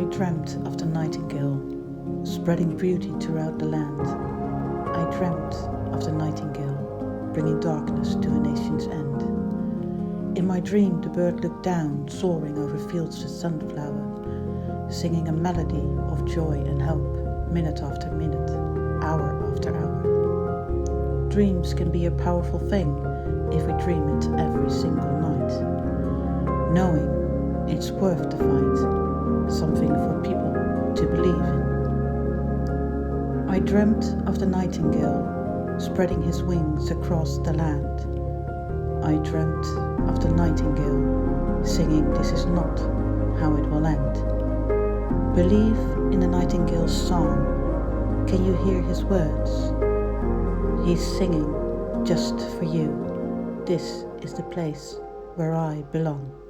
I dreamt of the nightingale, spreading beauty throughout the land. I dreamt of the nightingale, bringing darkness to a nation's end. In my dream the bird looked down, soaring over fields of sunflower, singing a melody of joy and hope, minute after minute, hour after hour. Dreams can be a powerful thing if we dream it every single night, knowing it's worth the fight, something for people to believe in. I dreamt of the nightingale, spreading his wings across the land. I dreamt of the nightingale, singing this is not how it will end. Believe in the nightingale's song. Can you hear his words? He's singing just for you. This is the place where I belong.